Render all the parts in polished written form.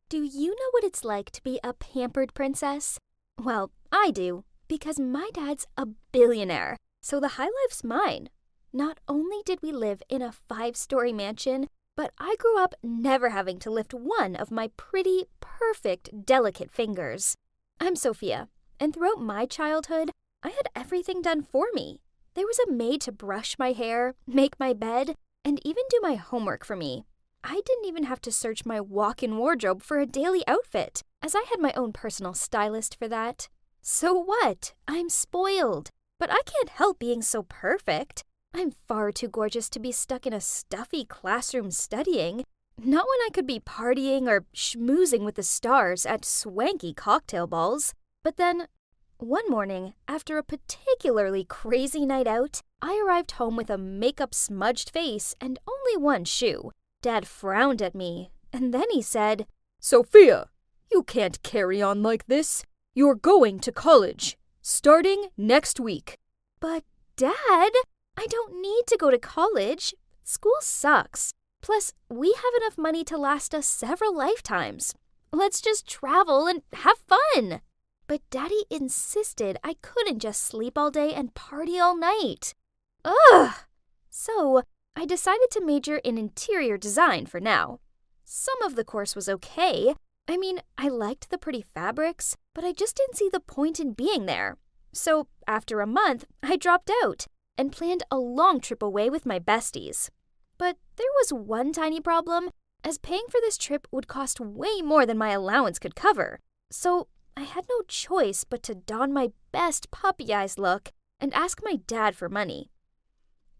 Do you know what it's like to be a pampered princess? Well, I do, because my dad's a billionaire, so the high life's mine. Not only did we live in a 5-story mansion, but I grew up never having to lift one of my pretty, perfect, delicate fingers. I'm Sophia, and throughout my childhood, I had everything done for me. There was a maid to brush my hair, make my bed, and even do my homework for me. I didn't even have to search my walk-in wardrobe for a daily outfit, as I had my own personal stylist for that. So what? I'm spoiled. But I can't help being so perfect. I'm far too gorgeous to be stuck in a stuffy classroom studying. Not when I could be partying or schmoozing with the stars at swanky cocktail balls. But then, one morning, after a particularly crazy night out, I arrived home with a makeup-smudged face and only one shoe. Dad frowned at me, and then he said, "Sophia, you can't carry on like this. You're going to college, starting next week." "But, Dad, I don't need to go to college. School sucks. Plus, we have enough money to last us several lifetimes. Let's just travel and have fun." But Daddy insisted I couldn't just sleep all day and party all night. Ugh! So, I decided to major in interior design for now. Some of the course was okay. I mean, I liked the pretty fabrics, but I just didn't see the point in being there. So, after a month, I dropped out and planned a long trip away with my besties. But there was one tiny problem, as paying for this trip would cost way more than my allowance could cover. So, I had no choice but to don my best puppy eyes look and ask my dad for money.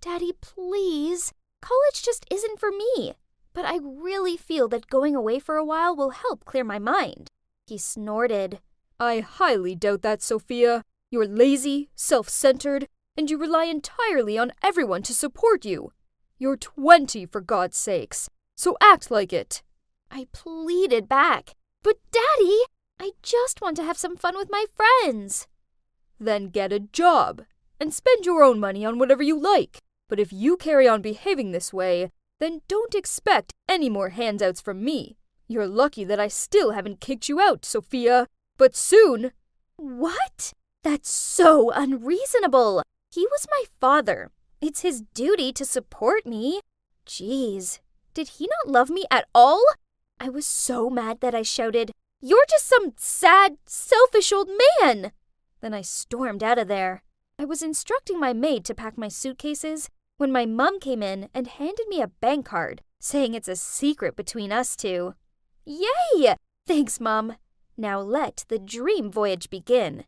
"Daddy, please. College just isn't for me. But I really feel that going away for a while will help clear my mind." He snorted. "I highly doubt that, Sophia. You're lazy, self-centered, and you rely entirely on everyone to support you. You're 20, for God's sakes, so act like it." I pleaded back. "But Daddy, I just want to have some fun with my friends." "Then get a job and spend your own money on whatever you like. But if you carry on behaving this way, then don't expect any more handouts from me. You're lucky that I still haven't kicked you out, Sophia. But soon—" "What? That's so unreasonable. He was my father. It's his duty to support me. Jeez, did he not love me at all?" I was so mad that I shouted, "You're just some sad, selfish old man!" Then I stormed out of there. I was instructing my maid to pack my suitcases when my mom came in and handed me a bank card, saying it's a secret between us two. Yay! Thanks, Mom. Now let the dream voyage begin.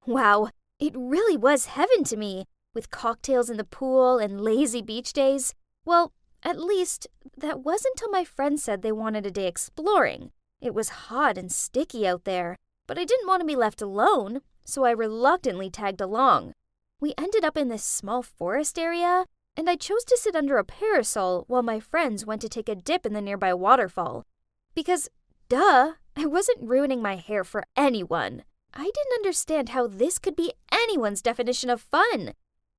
Wow, it really was heaven to me, with cocktails in the pool and lazy beach days. Well, at least, that was until my friends said they wanted a day exploring. It was hot and sticky out there, but I didn't want to be left alone, so I reluctantly tagged along. We ended up in this small forest area, and I chose to sit under a parasol while my friends went to take a dip in the nearby waterfall. Because, duh, I wasn't ruining my hair for anyone. I didn't understand how this could be anyone's definition of fun.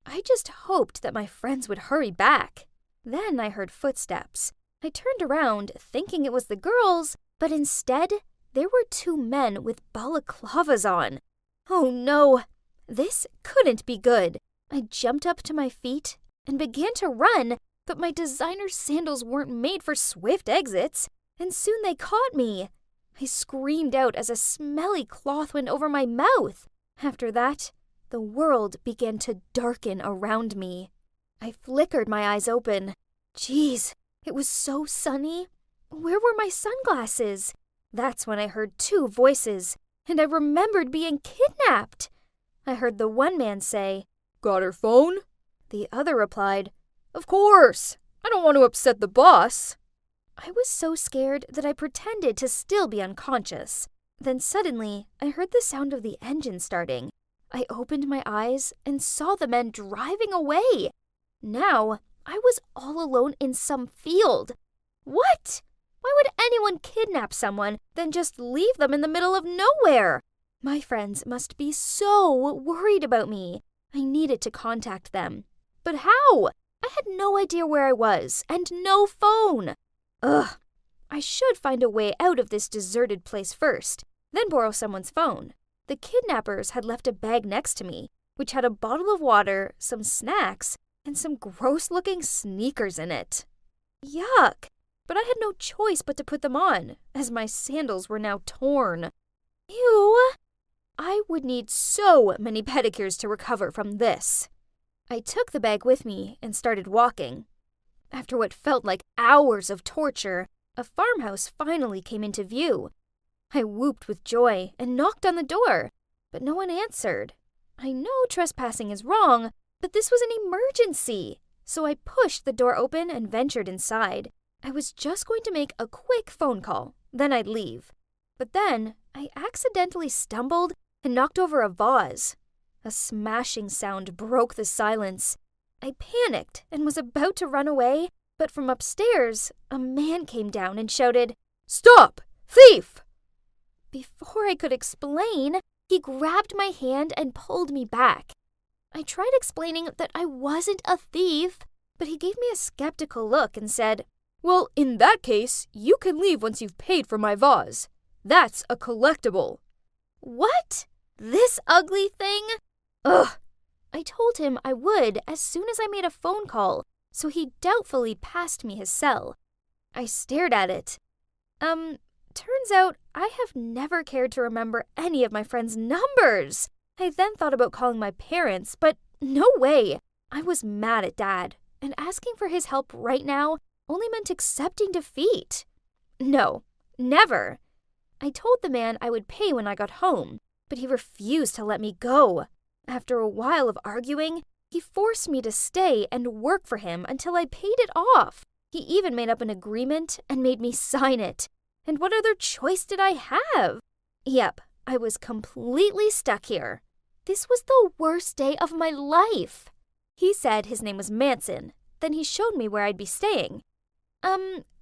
I just hoped that my friends would hurry back. Then I heard footsteps. I turned around, thinking it was the girls, but instead, there were 2 men with balaclavas on. Oh no, this couldn't be good. I jumped up to my feet and began to run, but my designer sandals weren't made for swift exits, and soon they caught me. I screamed out as a smelly cloth went over my mouth. After that, the world began to darken around me. I flickered my eyes open. Geez, it was so sunny. Where were my sunglasses? That's when I heard 2 voices, and I remembered being kidnapped. I heard the one man say, "Got her phone?" The other replied, "Of course. I don't want to upset the boss." I was so scared that I pretended to still be unconscious. Then suddenly, I heard the sound of the engine starting. I opened my eyes and saw the men driving away. Now, I was all alone in some field. What? Why would anyone kidnap someone, then just leave them in the middle of nowhere? My friends must be so worried about me. I needed to contact them. But how? I had no idea where I was, and no phone. Ugh. I should find a way out of this deserted place first, then borrow someone's phone. The kidnappers had left a bag next to me, which had a bottle of water, some snacks, and some gross-looking sneakers in it. Yuck! But I had no choice but to put them on, as my sandals were now torn. Ew! I would need so many pedicures to recover from this. I took the bag with me and started walking. After what felt like hours of torture, a farmhouse finally came into view. I whooped with joy and knocked on the door, but no one answered. I know trespassing is wrong, but this was an emergency, so I pushed the door open and ventured inside. I was just going to make a quick phone call, then I'd leave. But then I accidentally stumbled and knocked over a vase. A smashing sound broke the silence. I panicked and was about to run away, but from upstairs, a man came down and shouted, "Stop! Thief!" Before I could explain, he grabbed my hand and pulled me back. I tried explaining that I wasn't a thief, but he gave me a skeptical look and said, "Well, in that case, you can leave once you've paid for my vase. That's a collectible." What? This ugly thing? Ugh. I told him I would as soon as I made a phone call, so he doubtfully passed me his cell. I stared at it. Turns out I have never cared to remember any of my friends' numbers. I then thought about calling my parents, but no way. I was mad at Dad, and asking for his help right now only meant accepting defeat. No, never. I told the man I would pay when I got home, but he refused to let me go. After a while of arguing, he forced me to stay and work for him until I paid it off. He even made up an agreement and made me sign it. And what other choice did I have? Yep, I was completely stuck here. This was the worst day of my life. He said his name was Manson. Then he showed me where I'd be staying.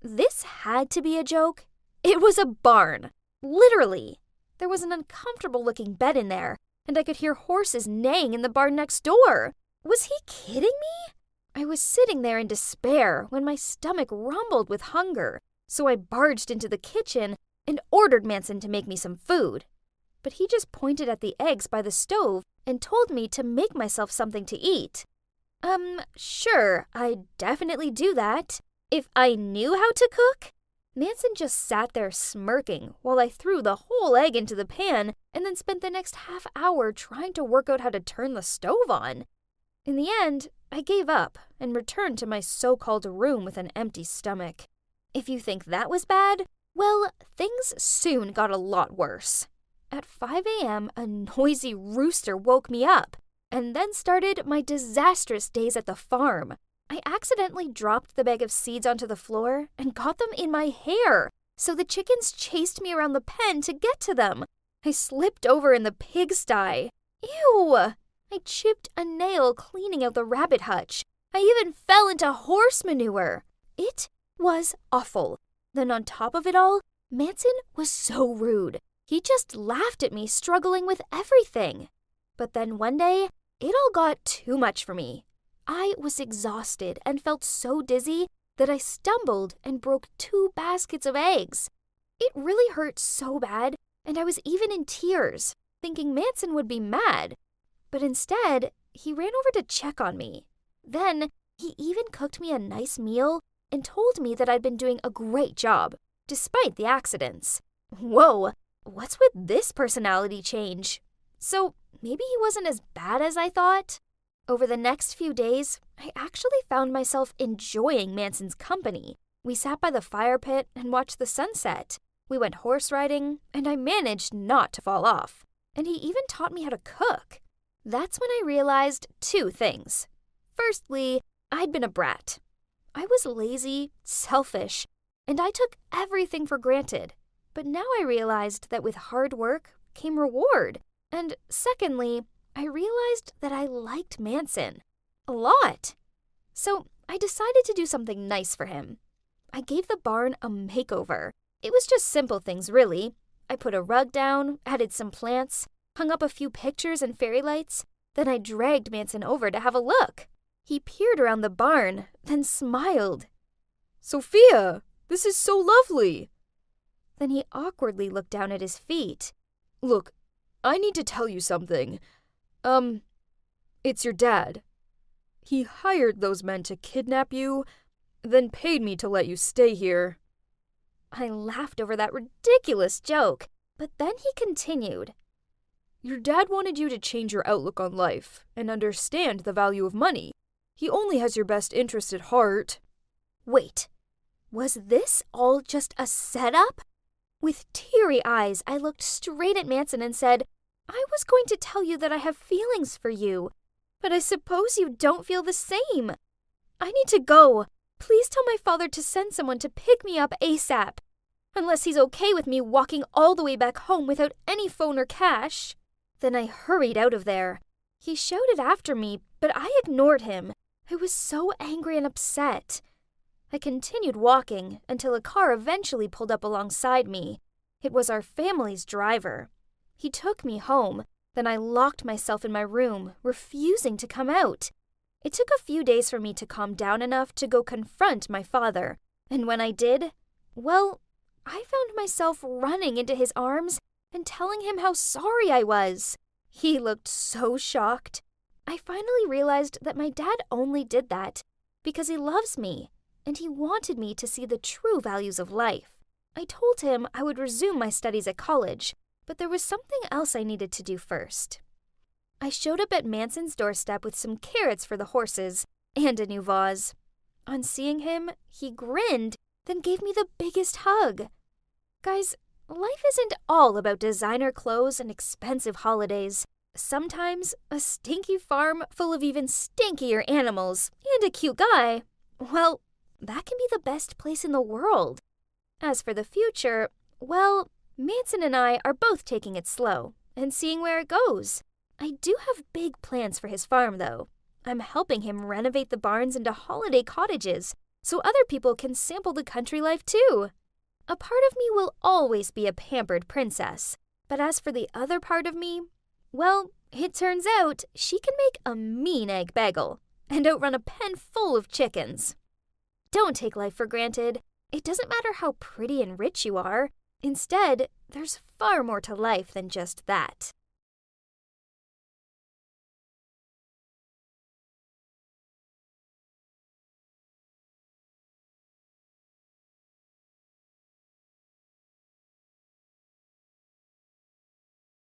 This had to be a joke. It was a barn. Literally. There was an uncomfortable-looking bed in there, and I could hear horses neighing in the barn next door. Was he kidding me? I was sitting there in despair when my stomach rumbled with hunger, so I barged into the kitchen and ordered Manson to make me some food. But he just pointed at the eggs by the stove and told me to make myself something to eat. Sure, I'd definitely do that. If I knew how to cook? Manson just sat there smirking while I threw the whole egg into the pan and then spent the next half hour trying to work out how to turn the stove on. In the end, I gave up and returned to my so-called room with an empty stomach. If you think that was bad, well, things soon got a lot worse. At 5 a.m., a noisy rooster woke me up, and then started my disastrous days at the farm. I accidentally dropped the bag of seeds onto the floor and got them in my hair, so the chickens chased me around the pen to get to them. I slipped over in the pigsty. Ew! I chipped a nail cleaning out the rabbit hutch. I even fell into horse manure. It was awful. Then on top of it all, Manson was so rude. He just laughed at me struggling with everything. But then one day, it all got too much for me. I was exhausted and felt so dizzy that I stumbled and broke 2 baskets of eggs. It really hurt so bad, and I was even in tears, thinking Manson would be mad. But instead, he ran over to check on me. Then, he even cooked me a nice meal and told me that I'd been doing a great job, despite the accidents. Whoa, what's with this personality change? So, maybe he wasn't as bad as I thought? Over the next few days, I actually found myself enjoying Manson's company. We sat by the fire pit and watched the sunset. We went horse riding, and I managed not to fall off. And he even taught me how to cook. That's when I realized 2 things. Firstly, I'd been a brat. I was lazy, selfish, and I took everything for granted. But now I realized that with hard work came reward. And secondly, I realized that I liked Manson a lot. So I decided to do something nice for him. I gave the barn a makeover. It was just simple things, really. I put a rug down, added some plants, hung up a few pictures and fairy lights. Then I dragged Manson over to have a look. He peered around the barn, then smiled. "Sophia, This is so lovely. Then he awkwardly looked down at his feet. Look, I need to tell you something. It's your dad. He hired those men to kidnap you, then paid me to let you stay here. I laughed over that ridiculous joke, but then he continued. Your dad wanted you to change your outlook on life and understand the value of money. He only has your best interest at heart. Wait, was this all just a setup? With teary eyes, I looked straight at Manson and said, I was going to tell you that I have feelings for you, but I suppose you don't feel the same. I need to go. Please tell my father to send someone to pick me up ASAP, unless he's okay with me walking all the way back home without any phone or cash. Then I hurried out of there. He shouted after me, but I ignored him. I was so angry and upset. I continued walking until a car eventually pulled up alongside me. It was our family's driver. He took me home. Then I locked myself in my room, refusing to come out. It took a few days for me to calm down enough to go confront my father. And when I did, well, I found myself running into his arms and telling him how sorry I was. He looked so shocked. I finally realized that my dad only did that because he loves me, and he wanted me to see the true values of life. I told him I would resume my studies at college, but there was something else I needed to do first. I showed up at Manson's doorstep with some carrots for the horses and a new vase. On seeing him, he grinned, then gave me the biggest hug. Guys, life isn't all about designer clothes and expensive holidays. Sometimes a stinky farm full of even stinkier animals and a cute guy, well, that can be the best place in the world. As for the future, well, Manson and I are both taking it slow and seeing where it goes. I do have big plans for his farm, though. I'm helping him renovate the barns into holiday cottages so other people can sample the country life too. A part of me will always be a pampered princess, but as for the other part of me, well, it turns out she can make a mean egg bagel and outrun a pen full of chickens. Don't take life for granted. It doesn't matter how pretty and rich you are. Instead, there's far more to life than just that.